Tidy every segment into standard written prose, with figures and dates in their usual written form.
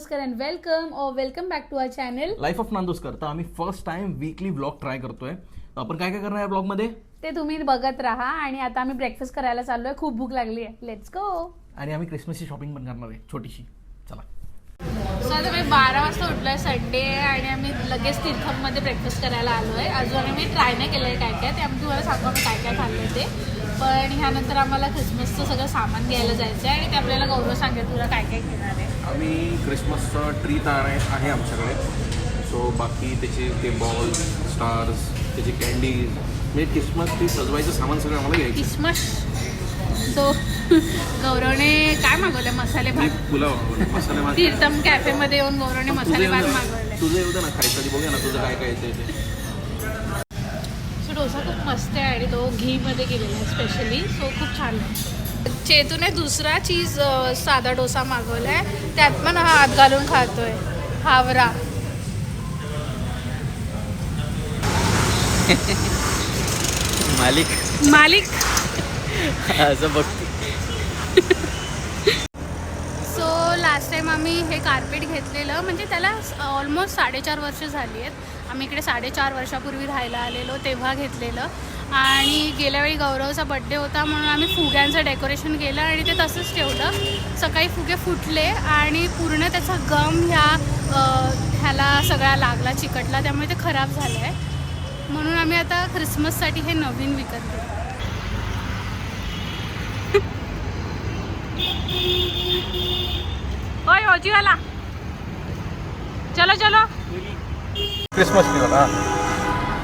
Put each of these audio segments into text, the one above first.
नांदुसकर and welcome back to our channel life of Nandusakar. तर आम्ही first time weekly blog try करतोय. आपण काय काय करणार आहे ब्लॉग मध्ये ते तुम्ही बघत राहा. आणि आता आम्ही ब्रेकफास्ट करायला चाललोय. खूप भूक लागली आहे. Let's go. आणि आम्ही क्रिसमसची शॉपिंग पण करणार आहे छोटीशी. चला. सो आता मी 12 वाजता उठलोय. संडे आहे आणि आम्ही लगेच तीर्थममध्ये ब्रेकफास्ट करायला आलोय. अजून आम्ही ट्राय नाही केलंय काय काय ते. आम्ही तुम्हाला सांगतो आम्ही काय काय खाल्लंय ते. पण ह्यानंतर आम्हाला क्रिसमसचं सगळं सामान घ्यायला जायचं आहे आणि ते आपल्याला गौरव सांगेल तुला काय काय घेणार आहे. आम्ही क्रिसमसचं ट्री तयार आहे आमच्याकडे. सो बाकी त्याचे ते बॉल्स, स्टार्स, त्याची कॅन्डीज, म्हणजे क्रिसमस ट्री सजवायचं सामान सगळं आम्हाला घ्यायचं. क्रिसमस. सो गौरवने काय मागवलं? मसाले भात. पुलाव मसाले भात. तीर्थम कॅफेमध्ये येऊन गौरवने मसाले भात मागवले. तुझं येऊ दे ना खायचं आधी. बघूया ना तुझं काय काय येतं ते. सो डोसा खूप मस्त आहे आणि तो घीमध्ये केलेला आहे स्पेशली. सो खूप छान आहे. चेतूने दुसरा चीज साधा डोसा मागवला आहे. त्यात पण हा हात घालून खातोय. हावरा. मालिक असं बघतो. सो लास्ट टाइम आम्ही हे कार्पेट घेतलेलं, म्हणजे त्याला ऑलमोस्ट 4.5 वर्ष झाली आहेत. आम्ही इकडे 4.5 वर्षापूर्वी राहायला आलेलो तेव्हा घेतलेलं. आणि गेल्या वेळी गौरवचा बड्डे होता म्हणून आम्ही फुग्यांचं डेकोरेशन केलं आणि ते तसंच ठेवलं. सकाळी फुगे फुटले आणि पूर्ण त्याचा गम ह्याला सगळा लागला, चिकटला, त्यामुळे ते खराब झालं आहे. म्हणून आम्ही आता क्रिसमससाठी हे नवीन विकत घेतो. ओय ओजीवाला, चलो चलो. क्रिसमस ट्री वाला.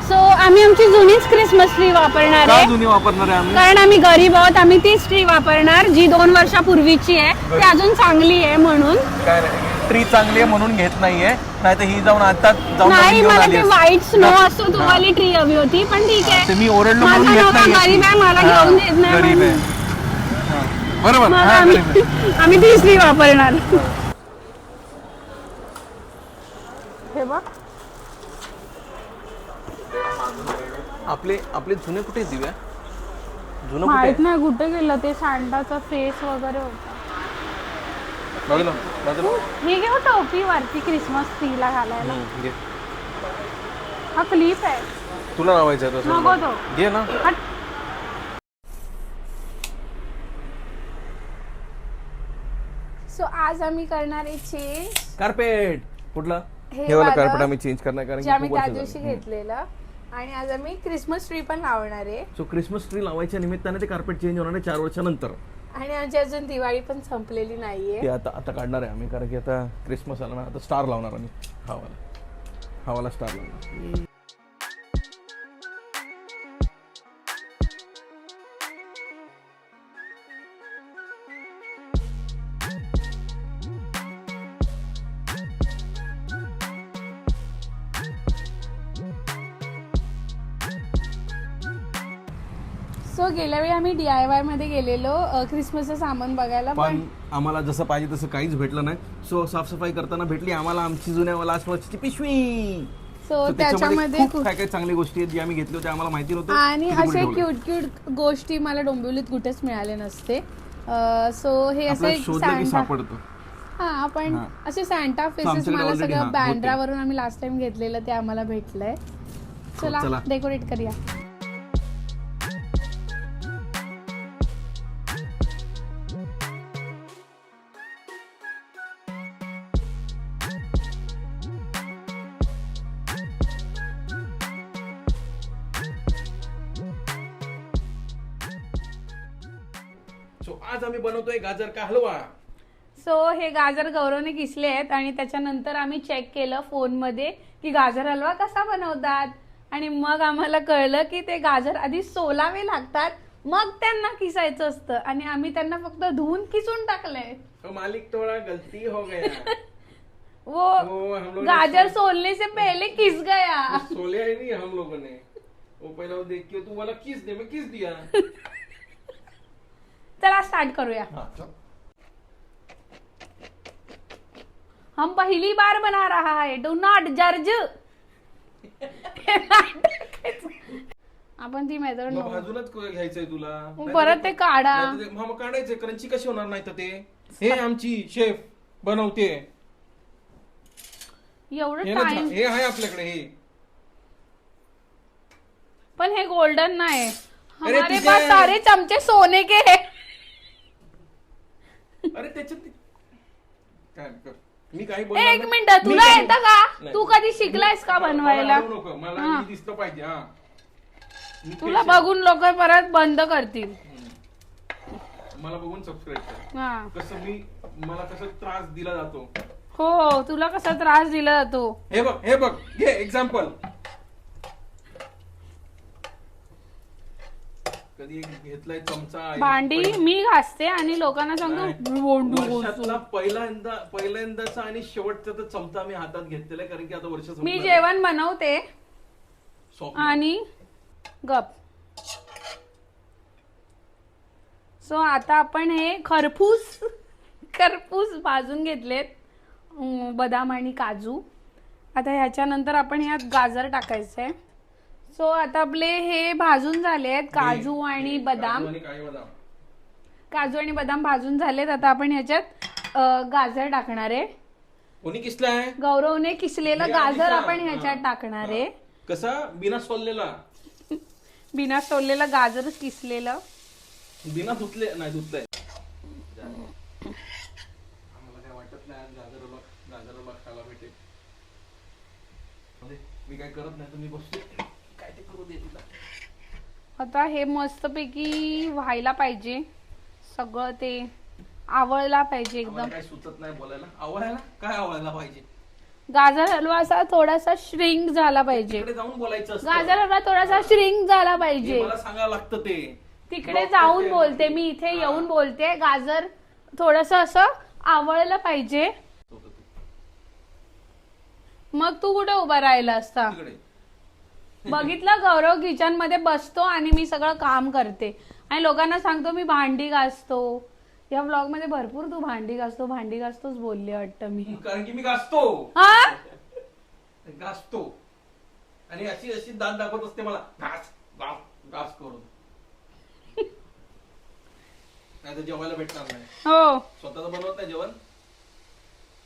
सो आम्ही आमची जुनीच क्रिसमस ट्री वापरणार काय आहे. जुनी वापरणार आहे आम्ही? कारण आम्ही गरीब आहोत. आम्ही तीच ट्री वापरणार जी 2 वर्षापूर्वीची आहे. ती अजून चांगली आहे म्हणून. काय ट्री चांगली आहे म्हणून घेत नाहीये. नाही तर ही जाऊन आता जाऊन नाही, मला ते व्हाईट स्नो असतो तो वाली ट्री हवी होती. पण ठीक आहे. ते मी ओरडलो माझा म्हणून घेत नवरा नाहीये. गरीब आहे, मला घेऊन देत नाही गरीब म्हणून. आहे. बरोबर. मग हा, गरीब आहे. आम्ही तीच ट्री वापरणार. हे बघ, आपले जुने कुठे दिव्या? जुनं माहित कुठे? नाही कुठे गेलं ते. सांडाचा फेस वगैरे होता. बाजूला हे घेऊ टोपी वरती क्रिसमस ट्रीला घालायला. घे. हा क्लिप आहे. तुला लावायचं आहे तसं. नको तो. घे ना. हट. सो आज आम्ही करणार आहे चेंज. कार्पेट कुठला? हे हे वाला वाला कार्पेट आम्ही चेंज करणार कारण जे की आम्ही खूप त्या वर्ष दिवशी झाली. घेतलेलं. आणि आज आम्ही क्रिसमस ट्री पण लावणार आहे. सो क्रिसमस ट्री लावायच्या निमित्ताने ते कार्पेट चेंज होणार आहे 4 वर्षानंतर. आणि आमची अजून दिवाळी पण संपलेली नाहीये. ते आता काढणार आहे आम्ही कारण की आता क्रिसमस आला ना. आता स्टार लावणार आम्ही. हवाला स्टार लावणार. सो गेल्या वेळी आम्ही DIY मध्ये गेलेलो क्रिसमसचं सामान बघायला. पण आम्हाला जसं पाहिजे तसं काहीच भेटलं नाही. सो साफसफाई करताना भेटली आम्हाला आमची जुन्या लास्ट वर्षाची पिशवी. सो So त्याच्यामध्ये खूप काय काय चांगली गोष्टी आहेत जी आम्ही घेतली होती. आम्हाला माहिती नव्हतं. आणि किती असे कुठे ठेवलं. क्यूट गोष्टी मला डोंबिवलीत कुठेच मिळाले नसते. सो हे आपलं असं शोधलं की सापडतं. हा, पण हा. असे सॅन्टा फेसेस आमच्याकडे मला already सगळं होते. बँड्रावरून आम्ही लास्ट टाइम घेतलेलं ते आम्हाला भेटलंय. चला चला. डेकोरेट करूया. सो आज आम्ही बनवतोय गाजर का हलवा. सो हे गाजर गौरवने किसले आहेत आणि त्याच्यानंतर आम्ही चेक केलं फोनमध्ये की गाजर हलवा कसा बनवतात. आणि मग आम्हाला कळलं की ते गाजर आधी सोलावे लागतात, मग त्यांना किसायचं असतं. आणि आम्ही त्यांना फक्त धुवून किसून टाकलंय. मालिक थोड़ा गलती हो गया. वो हम लोग गाजर सोलने से पहले किस गया. सोले ही नहीं हम लोगों ने. वो पहले वो देख के तू वाला किस दे, मैं किस दिया. चला स्टार्ट करूया. हम पहली बार बना रहा है, डू नॉट जर्ज. आपण ती मेथड भाजूनच घ्यायचंय तुला. परत ते काढा. मग काढायचंय क्रंची कशी होणार नाही तर ते. हे आमची शेफ बनवते. एवढं टाइम. हे आहे आपल्याकडे हे. पण हे गोल्डन नाही. अरे हमारे तुझ्या- पास सारे चमचे सोने के है. अरे त्याच्यात काय मी काही एक मिनिट, तुला येतं का? तू कधी शिकलायस का बनवायला? मला हा. मी दिसलं पाहिजे. हा मी तुला special. बघून लोक परत बंद करतील. मला बघून सबस्क्राईब कर. हा. मला कसं त्रास दिला जातो. हो, तुला कसा त्रास दिला जातो. हे बघ घे एक्झाम्पल. कधी एक घेतलाय चमचा. भांडी मी घासते आणि लोकांना सांगतो वर्षातला पहिल्यांदाचा आणि शेवटचा तर चमचा मी हातात घेतलेला आहे, कारण की आता वर्ष मी संपलं. जेवण बनवते स्वप्न. आणि गप. सो आता आपण हे खरपूस भाजून घेतलेत, बदाम आणि काजू. आता ह्याच्यानंतर आपण ह्यात गाजर टाकायचंय. सो आता आपले हे भाजून झाले आहेत, काजू आणि बदाम. काजू आणि बदाम भाजून झालेत. आता आपण ह्याच्यात गाजर टाकणार आहे. कोणी किसलाय? गौरवने किसलेलं गाजर आपण ह्याच्यात टाकणार आहे. कसा? बिना सोललेला. बिना सोललेलं गाजर किसलेलं. बिना धुतले नाही धुतलंय. आम्हाला काय वाटत नाही आज गाजर खायला भेटेल. मी काय करत नाही, तुम्ही बसते काय ते करू दे तिला. आता हे मस्तपैकी व्हायला पाहिजे, सगळं ते आवळला पाहिजे एकदम. काय सुचत नाही बोलायला. आवळायला काय आवळायला पाहिजे? गाजर हलवा असा थोडासा श्रिंक झाला पाहिजे. तिकडे जाऊन बोलायचं असतं. गाजर हलवा थोडासा श्रिंक झाला हे पाहिजे. मला सांगायला लागतं ते. तिकडे जाऊन बोलते मी, इथे येऊन बोलते. गाजर थोडस असं आवळलं पाहिजे. मग तू कुठे उभा राहिला असता? तिकडे. बघितलं, गौरव किचन मध्ये बसतो आणि मी सगळं काम करते आणि लोकांना सांगतो मी भांडी घासतो. या व्लॉग मध्ये भरपूर तू भांडी घासतोच बोलले वाटतं मी. कारण की मी घासतो. हा, घासतो आणि अशी अशी दात दाखवत असते मला. घास घास घास करून. नाही तर जेवायला भेटणार नाही. हो. स्वतःच बनवत नाही जेवण.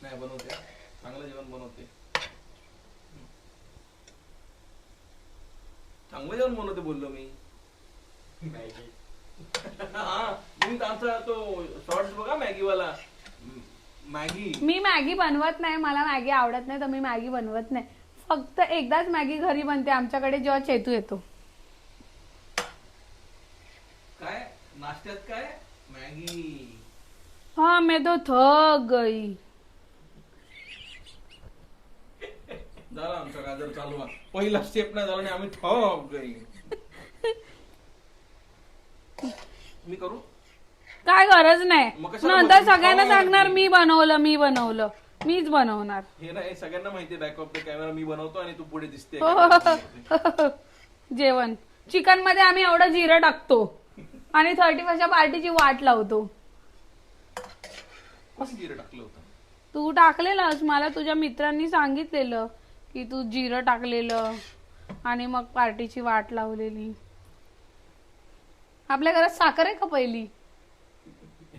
नाही बनवते, चांगलं जेवण बनवते. चांगलं जेवण बनवते बोललो मी. मॅगी. हा, तुम्ही आमचा तो शॉर्ट्स बघा मॅगीवाला. मॅगी. मी मॅगी बनवत नाही, मला मॅगी आवडत नाही तर मी मॅगी बनवत नाही. फक्त एकदाच मॅगी घरी बनते आमच्याकडे, जेव्हा चेतू येतो. काय नाश्त्यात काय? मॅगी. हाँ मैं तो थक गई. झाला आमचा गाजर चालू. पहिला स्टेप नाही झाला आणि आम्ही ठप गई. मी करू? काय गरज नाही. मग कशाला नंतर बोलतो? सगळ्यांना सांगणार मी बनवलं मीच बनवणार. हे नाही सगळ्यांना माहिती बॅक ऑफ द कॅमेरा मी बनवतो आणि तू पुढे दिसते. जेवण चिकन मध्ये आम्ही एवढं जिरं टाकतो आणि 31st पार्टीची वाट लावतो. कसं जिरं टाकलं होतं? तू टाकलेलंस, मला तुझ्या मित्रांनी सांगितलेलं की तू जिरं टाकलेलं आणि मग पार्टीची वाट लावलेली. आपल्या घरात साखर आहे का पहिली?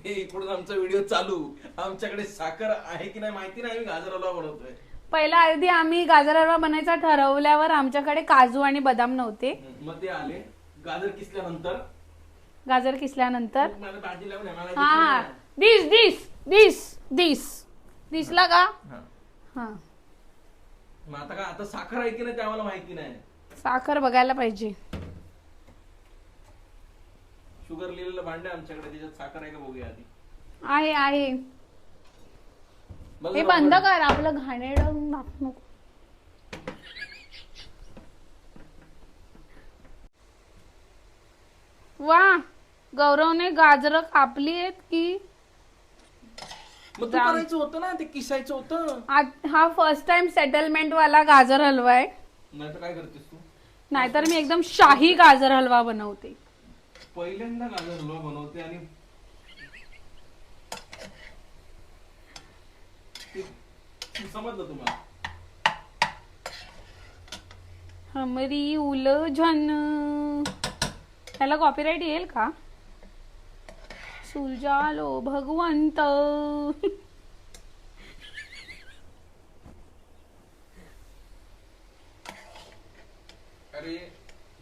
हे इकडून आमचा व्हिडिओ चालू. आमच्याकडे साखर आहे की नाही माहिती नाही. आम्ही गाजर हलवा बनवतोय. पहिला आधी आम्ही गाजर हलवा बनायचा ठरवल्यावर आमच्याकडे काजू आणि बदाम नव्हते. मग ते आले गाजर किसल्यानंतर. मला भाजी लावून आहे, मला हा दिसला का? हा, मग आता काय आता साखर आहे की नाही ते आम्हाला माहिती नाही. साखर बघायला पाहिजे. शुगर लिहिलेलं भांड आहे आमच्याकडे, त्याच्यात साखर आहे का बघूया आधी. आहे. हे बंद कर, आपलं घाणेरडं नको. वा, गौरवने गाजर कापली आहेत की? मग तू करायचं होतं ना, ते किसायचं होतं. हा फर्स्ट टाइम सेटलमेंट वाला गाजर हलवा आहे. नाही तर काय करतेस तू? नाहीतर मी एकदम शाही गाजर हलवा बनवते. पहिल्यांदा गाजर हलवा बनवते आणि समजलं तुम्हाला? हमरी उलझन. त्याला कॉपीराइट येईल का? सुलझालो भगवंत. अरे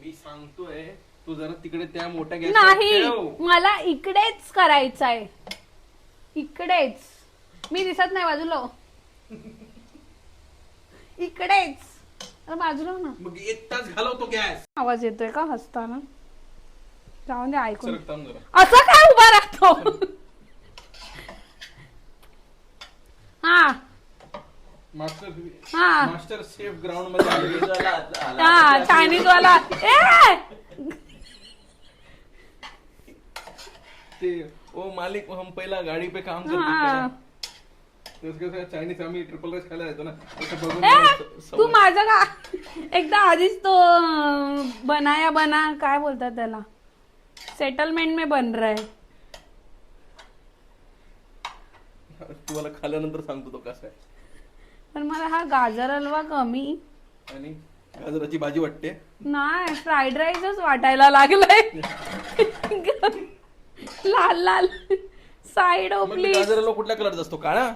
मी सांगतोय तू जरा तिकडे त्या मोठ्या गॅस नाही, मला इकडेच करायचं आहे, इकडेच. मी दिसत नाही बाजूला हो. इकडेच. अरे बाजूला हो ना. मग 1 तास घालवतो गॅस. आवाज येतोय का हसताना? जाऊन दे ऐकून. सरक थांब जरा. असं काय उभा राहतो? हा हा मास्टर शेफ ग्राउंड मध्ये आले. हा चायनीज वाला. ए ते ओ मालिक हम पहिला गाडी पे काम हा. करतो. चायनीज आम्ही ट्रिपल राईस खायला येतो ना, तसं ए, बघून तू माझं का एकदा आधीच तो बनाया बना काय बोलतात त्याला, सेटलमेंट में बन रहा है. तुम्हाला खाल्यानंतर सांगतो तो कसा आहे. पण मला हा गाजर हलवा कमी आणि गाजराची भाजी वाटते. नाही, फ्राईड राईसच वाटायला लागलाय. लाल लाल साईड प्लीज. गाजराला कुठल्या कलरचा असतो, काळा?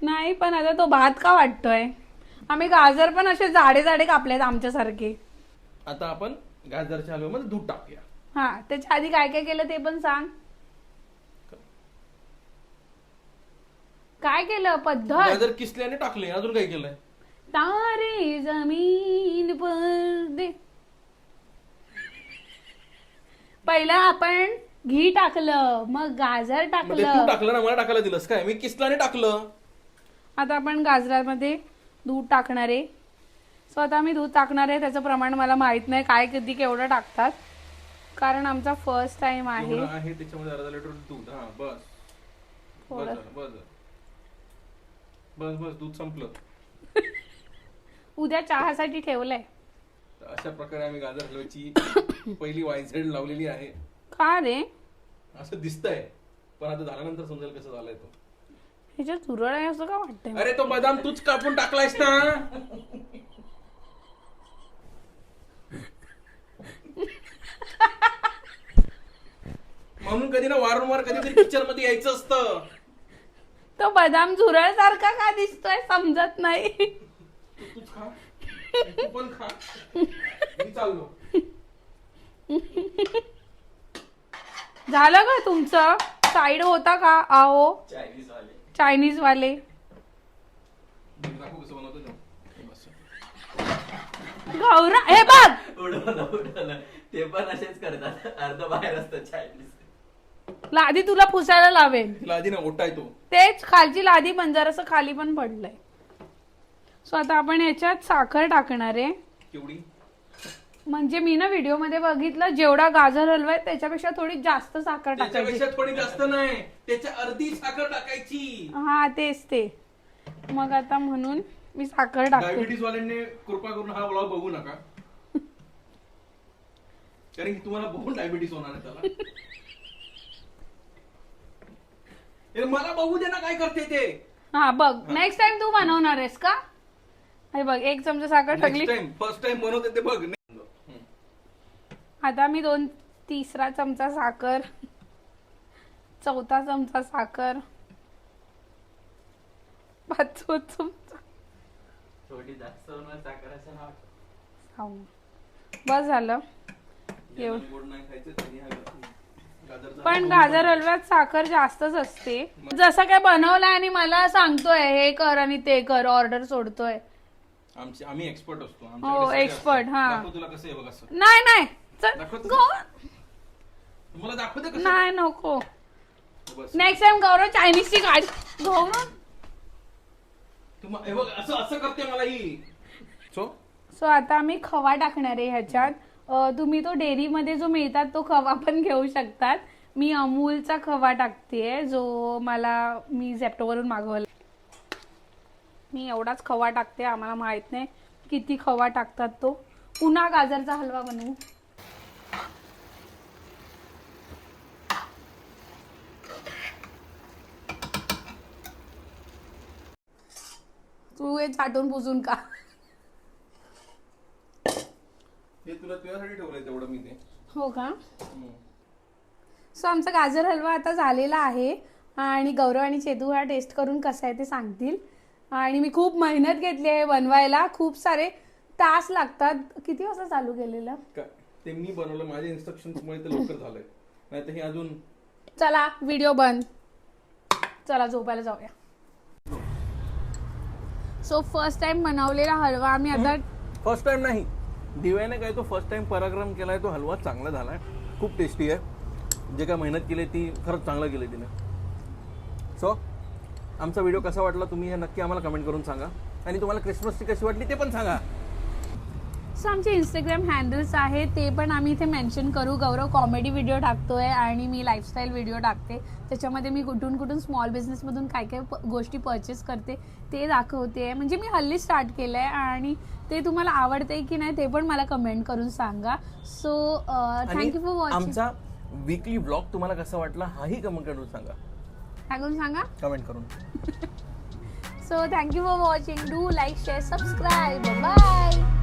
नाही, पण आता तो भात का वाटतोय? आम्ही गाजर पण असे जाडे जाडे कापलेत आमच्यासारखे. आता आपण गाजरच्या हलव्यामध्ये दूध टाकूया. हा, त्याच्या आधी काय काय केलं ते पण सांग. काय केलं पद्धत? गाजर किसल्याने टाकले, अजून काय केलंय? तारे जमीन पर दे. पहिलं आपण घी टाकलं, मग गाजर तू टाकलं. टाकलं ना, मला टाकायला दिलंस काय? मी किसल्याने टाकलं. आता आपण गाजरामध्ये दूध टाकणार आहे. सो आता मी दूध टाकणार आहे, त्याचं प्रमाण मला माहित नाही काय कधी केवढं टाकतात, कारण आमचा फर्स्ट टाइम आहे. एवढं आहे त्याच्यामध्ये अर्धा लिटर दूध. हा बस बस थोडं. झालं, बस बस बस दूध संपलं. उद्या चहासाठी ठेवलंय. तर अशा प्रकारे आम्ही गाजर हलव्याची पहिली वायझेड लावलेली आहे. का रे? असं दिसतंय, पण आता झाल्यानंतर समजेल कसं झालंय तो. ह्याच्यात चुरळ आहे असं का वाटतंय? अरे तो बदाम तूच कापून टाकलायस ना. म्हणून कधी ना वारंवार कधीतरी पिक्चर मध्ये यायचं असतं. तो बदाम झुरळ सारखा का दिसतोय समजत नाही. तूच खा, तू पण खा, मी चाललो. झालं का तुमचं? साईड होता का? आओ चायनीज वाले. दाखव कसं बनवतो तो. बस. गौरा हे बघ, उडवलं ते पण असेच करतात, अर्ध बाहेर असतं चायनीज. लादी तुला पुसायला लावेल. तिला आधी ना ओटाय तो. तेच खालची लादी पण जरासं खाली पण पडलंय. सो आता आपण याच्यात साखर टाकणार आहे. केवढी? म्हणजे मी ना व्हिडिओ मध्ये बघितलं, जेवढा गाजर हलवा आहे त्याच्यापेक्षा थोडी जास्त साखर टाकायची. त्याच्यापेक्षा थोडी जास्त नाही, त्याच्या अर्धी साखर टाकायची. हा तेच ते. मग आता म्हणून मी साखर टाकते. डायबिटीस वाल्यांनी कृपा करून हा व्लॉग बघू नका, कारण की तुम्हाला बघून डायबिटीस होणार आहे त्याला. ए, मला बघू दे ना काय करते ते. हा बघ, नेक्स्ट टाइम तू बनवणार आहेस का? हे बघ, 1 चमचा साखर टाकली. फर्स्ट टाइम बनवते ते बघ. आता मी 3रा चमचा साखर, 4था चमचा साखर, 5वा चमचा. थोडी जास्त साखर असं ना खाऊ. बस झालं. याला गोड नाही खायचं, तरी हा गाजरचा पण हलवा गाजर हलव्यात साखर जास्तच असते. जसं काय बनवलंय आणि मला सांगतोय हे कर आणि ते कर, ऑर्डर सोडतोय. आम्ही एक्सपर्ट असतो. हो, आमच्याकडे सगळे expert, असतं. हा. दाखव तुला कसं आहे बघ असं. नाही नाही चल, दाखवतो. गौ- तुम्हाला दाखवते कसं. नाही नको. बस. नेक्स्ट टाइम गौरव चायनीजची गाडी. गौरव हे बघ असं असं करते मला ही. सो आता आम्ही खवा टाकणार आहे ह्याच्यात. तुम्ही तो डेअरीमध्ये जो मिळतात तो खवा पण घेऊ शकतात. मी अमूलचा खवा टाकतेय, जो मी झेप्टोवरून मागवला. मी एवढाच खवा टाकते, आम्हाला माहित नाही किती खवा टाकतात तो. पुन्हा गाजरचा हलवा बनवू. तू हे छाटून पुसून का? हे तुला तुझ्यासाठी ठेवलंय तेवढं मी ते. हो का? सो आमचा गाजर हलवा आता झालेला आहे आणि गौरव आणि चेतू हा टेस्ट करून कसा आहे ते सांगतील. आणि मी खूप मेहनत घेतली आहे बनवायला. खूप सारे तास लागतात. किती वाजता चालू केलेलं? ते मी बनवलं, माझ्या इन्स्ट्रक्शन्समुळे ते लवकर झालंय, नाही तर हे अजून. चला व्हिडिओ बंद, चला झोपायला जाऊया. सो फर्स्ट टाइम बनवलेला हलवा आम्ही आता. फर्स्ट टाइम नाही, दिव्याने काय तो फर्स्ट टाइम पराक्रम केलाय. तो हलवा चांगला झालाय, खूप टेस्टी आहे. जे काय मेहनत केली ती खरंच चांगलं केलं तिने. सो आमचा व्हिडिओ कसा वाटला तुम्ही हे नक्की आम्हाला कमेंट करून सांगा, आणि तुम्हाला क्रिसमसची कशी वाटली ते पण सांगा. सो आमचे इंस्टाग्राम हँडल्स आहे ते पण आम्ही इथे मेन्शन करू. गौरव कॉमेडी व्हिडिओ टाकतोय आणि मी लाईफस्टाईल व्हिडिओ टाकते. त्याच्यामध्ये मी कुठून स्मॉल बिझनेसमधून काय काय गोष्टी परचेस करते ते दाखवते. म्हणजे मी हल्ली स्टार्ट केलं आहे आणि ते तुम्हाला आवडते की नाही ते पण मला कमेंट करून सांगा. So thank you for watching. आमचा वीकली ब्लॉग तुम्हाला कसा वाटला हाही कमेंट करून सांगा. काय करून सांगा? कमेंट करून. So thank you for watching. Do like share subscribe. Bye.